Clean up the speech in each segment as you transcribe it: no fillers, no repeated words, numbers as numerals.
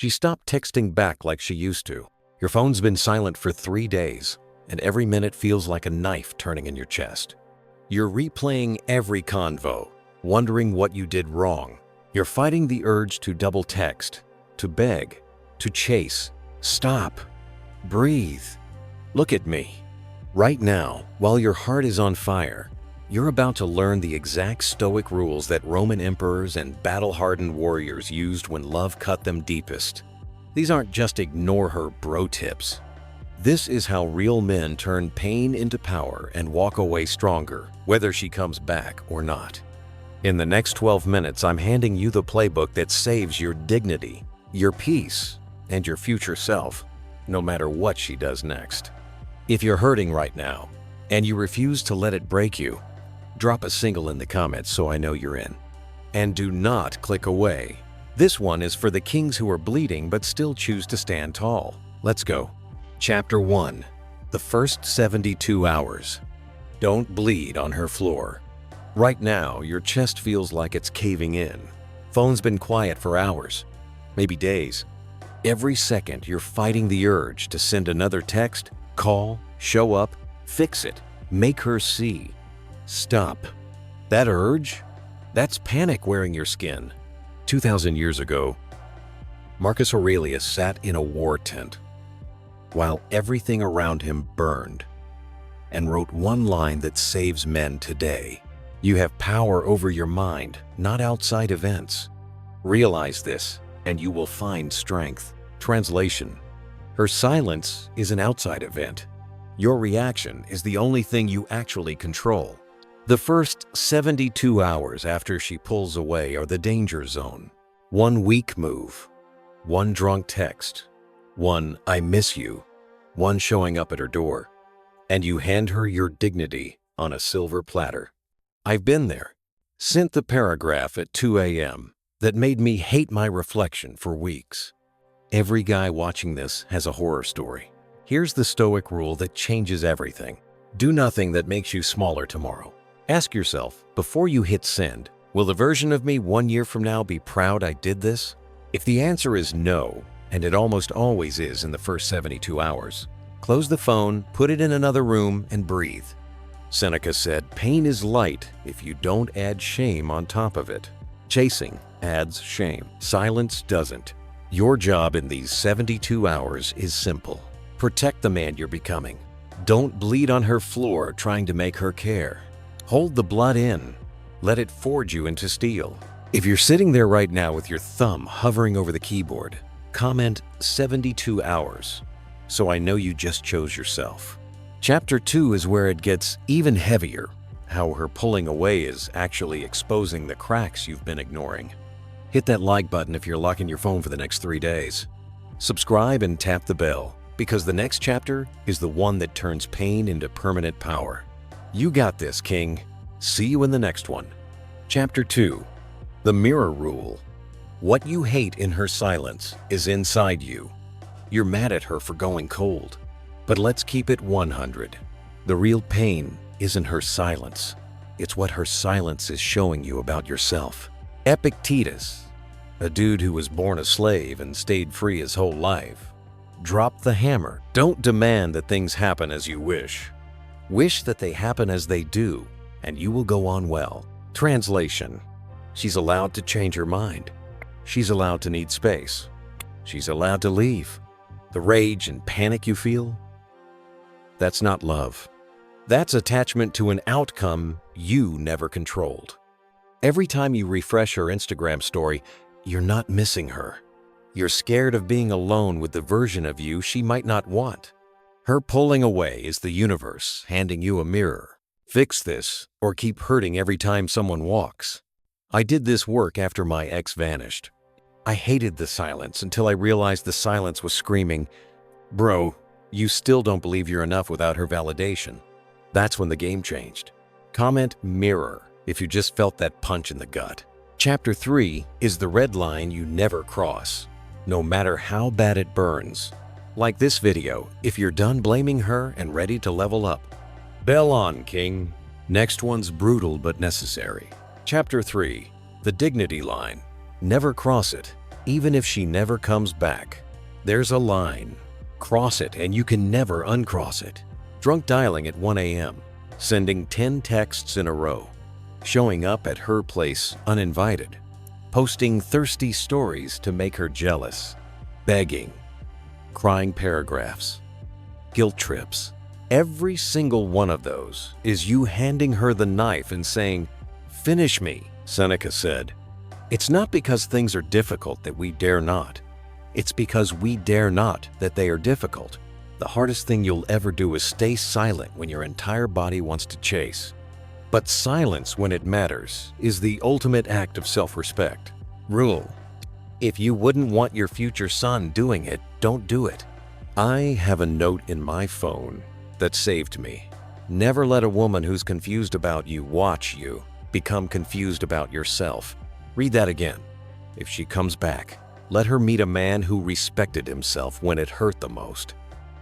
She stopped texting back like she used to. Your phone's been silent for 3 days, and every minute feels like a knife turning in your chest. You're replaying every convo, wondering what you did wrong. You're fighting the urge to double text, to beg, to chase. Stop. Breathe. Look at me. Right now, while your heart is on fire, you're about to learn the exact Stoic rules that Roman emperors and battle-hardened warriors used when love cut them deepest. These aren't just ignore her bro tips. This is how real men turn pain into power and walk away stronger, whether she comes back or not. In the next 12 minutes, I'm handing you the playbook that saves your dignity, your peace, and your future self, no matter what she does next. If you're hurting right now, and you refuse to let it break you, drop a single in the comments so I know you're in. And do not click away. This one is for the kings who are bleeding but still choose to stand tall. Let's go. Chapter 1. The first 72 hours. Don't bleed on her floor. Right now, your chest feels like it's caving in. Phone's been quiet for hours, maybe days. Every second, you're fighting the urge to send another text, call, show up, fix it, make her see. Stop. That urge? That's panic wearing your skin. 2,000 years ago, Marcus Aurelius sat in a war tent while everything around him burned and wrote one line that saves men today. You have power over your mind, not outside events. Realize this, and you will find strength. Translation: her silence is an outside event. Your reaction is the only thing you actually control. The first 72 hours after she pulls away are the danger zone. One weak move, one drunk text, one "I miss you," one showing up at her door, and you hand her your dignity on a silver platter. I've been there. Sent the paragraph at 2 a.m. that made me hate my reflection for weeks. Every guy watching this has a horror story. Here's the Stoic rule that changes everything. Do nothing that makes you smaller tomorrow. Ask yourself, before you hit send, will the version of me 1 year from now be proud I did this? If the answer is no, and it almost always is in the first 72 hours, close the phone, put it in another room, and breathe. Seneca said, pain is light if you don't add shame on top of it. Chasing adds shame. Silence doesn't. Your job in these 72 hours is simple. Protect the man you're becoming. Don't bleed on her floor trying to make her care. Hold the blood in. Let it forge you into steel. If you're sitting there right now with your thumb hovering over the keyboard, comment 72 hours, so I know you just chose yourself. Chapter 2 is where it gets even heavier, how her pulling away is actually exposing the cracks you've been ignoring. Hit that like button if you're locking your phone for the next 3 days. Subscribe and tap the bell, because the next chapter is the one that turns pain into permanent power. You got this, King. See you in the next one. Chapter 2. The Mirror Rule. What you hate in her silence is inside you. You're mad at her for going cold. But let's keep it 100. The real pain isn't her silence. It's what her silence is showing you about yourself. Epictetus, a dude who was born a slave and stayed free his whole life, dropped the hammer. Don't demand that things happen as you wish. Wish that they happen as they do, and you will go on well. Translation: she's allowed to change her mind. She's allowed to need space. She's allowed to leave. The rage and panic you feel, that's not love. That's attachment to an outcome you never controlled. Every time you refresh her Instagram story, you're not missing her. You're scared of being alone with the version of you she might not want. Her pulling away is the universe handing you a mirror. Fix this, or keep hurting every time someone walks. I did this work after my ex vanished. I hated the silence until I realized the silence was screaming, "Bro, you still don't believe you're enough without her validation." That's when the game changed. Comment mirror if you just felt that punch in the gut. Chapter 3 is the red line you never cross, no matter how bad it burns. Like this video if you're done blaming her and ready to level up. Bell on, King. Next one's brutal but necessary. Chapter 3. The dignity line. Never cross it. even if she never comes back. There's a line. Cross it and you can never uncross it. Drunk dialing at 1 a.m., sending 10 texts in a row, showing up at her place uninvited, posting thirsty stories to make her jealous, begging, crying paragraphs, guilt trips. Every single one of those is you handing her the knife and saying, "Finish me," Seneca said. It's not because things are difficult that we dare not. It's because we dare not that they are difficult. The hardest thing you'll ever do is stay silent when your entire body wants to chase. But silence when it matters is the ultimate act of self-respect. Rule: if you wouldn't want your future son doing it, don't do it. I have a note in my phone that saved me. Never let a woman who's confused about you watch you become confused about yourself. Read that again. If she comes back, let her meet a man who respected himself when it hurt the most.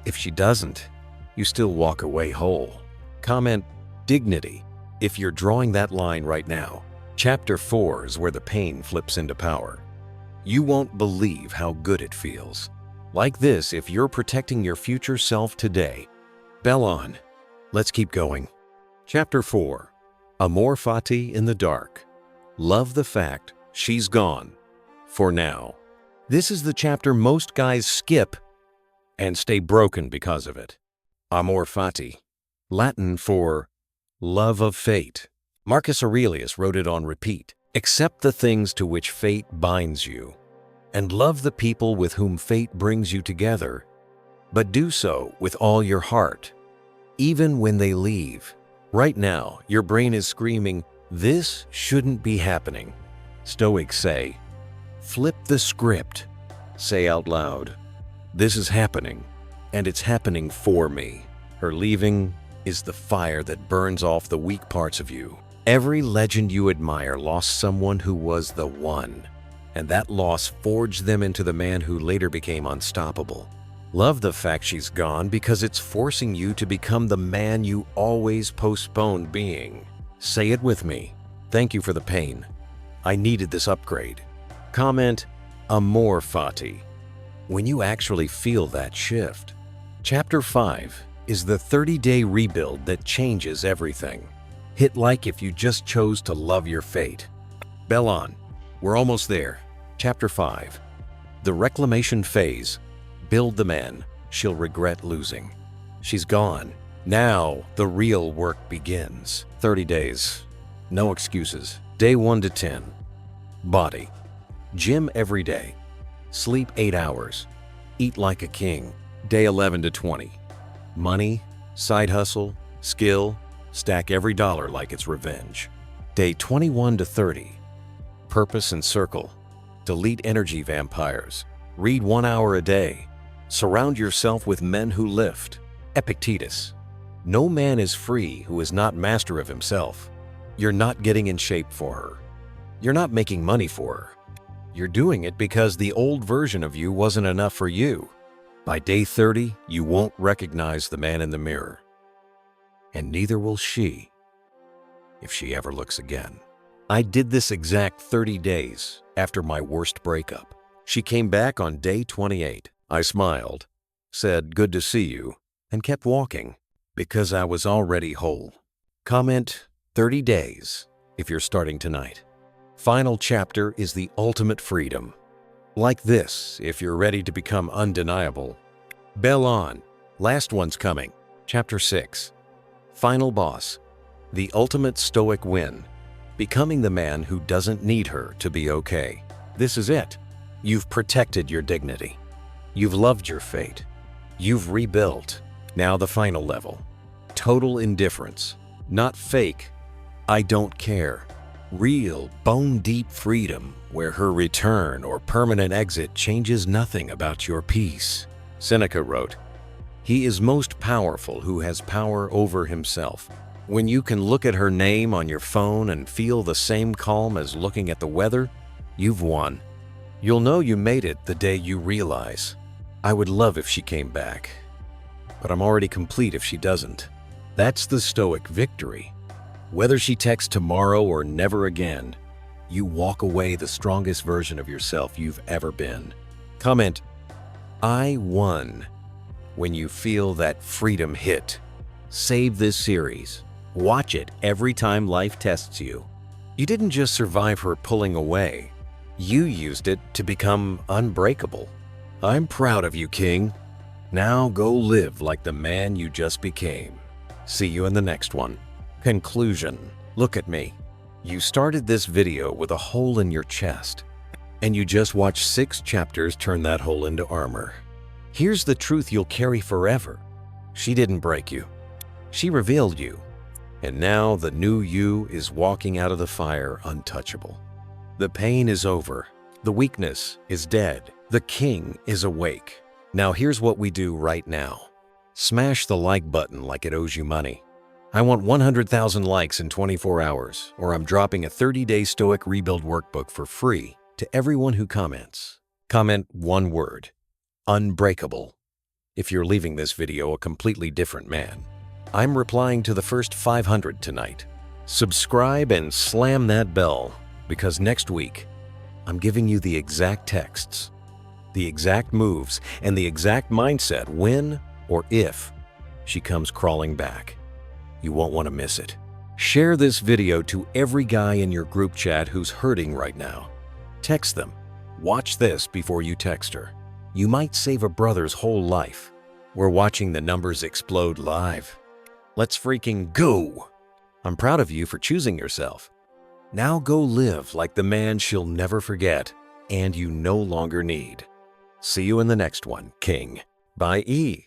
If she doesn't, you still walk away whole. Comment dignity if you're drawing that line right now. Chapter 4 is where the pain flips into power. You won't believe how good it feels. Like this if you're protecting your future self today. Bell on. Let's keep going. Chapter 4. Amor Fati in the dark. Love the fact she's gone. For now. This is the chapter most guys skip and stay broken because of it. Amor Fati. Latin for love of fate. Marcus Aurelius wrote it on repeat. Accept the things to which fate binds you, and love the people with whom fate brings you together, but do so with all your heart, even when they leave. Right now, your brain is screaming, "This shouldn't be happening." Stoics say, flip the script. Say out loud, "This is happening, and it's happening for me." Her leaving is the fire that burns off the weak parts of you. Every legend you admire lost someone who was the one, and that loss forged them into the man who later became unstoppable. Love the fact she's gone because it's forcing you to become the man you always postponed being. Say it with me. Thank you for the pain. I needed this upgrade. Comment, Amor Fati, when you actually feel that shift. Chapter 5 is the 30-day rebuild that changes everything. Hit like if you just chose to love your fate. Bell on. We're almost there. Chapter 5. The Reclamation phase. Build the man she'll regret losing. She's gone. Now the real work begins. 30 days. No excuses. Day 1 to 10. Body. Gym every day. Sleep 8 hours. Eat like a king. Day 11 to 20. Money, side hustle, skill, stack every dollar like it's revenge. Day 21 to 30. Purpose and circle. Delete energy vampires. Read 1 hour a day. Surround yourself with men who lift. Epictetus. No man is free who is not master of himself. You're not getting in shape for her. You're not making money for her. You're doing it because the old version of you wasn't enough for you. By day 30, you won't recognize the man in the mirror. And neither will she, if she ever looks again. I did this exact 30 days after my worst breakup. She came back on day 28. I smiled, said, "Good to see you," and kept walking because I was already whole. Comment 30 days if you're starting tonight. Final chapter is the ultimate freedom. Like this if you're ready to become undeniable. Bell on. Last one's coming. Chapter 6. Final boss. The ultimate Stoic win. Becoming the man who doesn't need her to be okay. This is it. You've protected your dignity. You've loved your fate. You've rebuilt. Now the final level. Total indifference. Not fake. I don't care. Real, bone-deep freedom where her return or permanent exit changes nothing about your peace. Seneca wrote, "He is most powerful who has power over himself." When you can look at her name on your phone and feel the same calm as looking at the weather, you've won. You'll know you made it the day you realize, I would love if she came back, but I'm already complete if she doesn't. That's the Stoic victory. Whether she texts tomorrow or never again, you walk away the strongest version of yourself you've ever been. Comment, "I won," when you feel that freedom hit. Save this series. Watch it every time life tests you. You didn't just survive her pulling away. You used it to become unbreakable. I'm proud of you, King. Now go live like the man you just became. See you in the next one. Conclusion. Look at me. You started this video with a hole in your chest, and you just watched 6 chapters turn that hole into armor. Here's the truth you'll carry forever. She didn't break you. She revealed you. And now the new you is walking out of the fire untouchable. The pain is over. The weakness is dead. The king is awake. Now here's what we do right now. Smash the like button like it owes you money. I want 100,000 likes in 24 hours, or I'm dropping a 30-day Stoic Rebuild workbook for free to everyone who comments. Comment one word: unbreakable. If you're leaving this video a completely different man. I'm replying to the first 500 tonight. Subscribe and slam that bell, because next week, I'm giving you the exact texts, the exact moves, and the exact mindset when or if she comes crawling back. You won't want to miss it. Share this video to every guy in your group chat who's hurting right now. Text them. Watch this before you text her. You might save a brother's whole life. We're watching the numbers explode live. Let's freaking go! I'm proud of you for choosing yourself. Now go live like the man she'll never forget and you no longer need. See you in the next one, King. By E.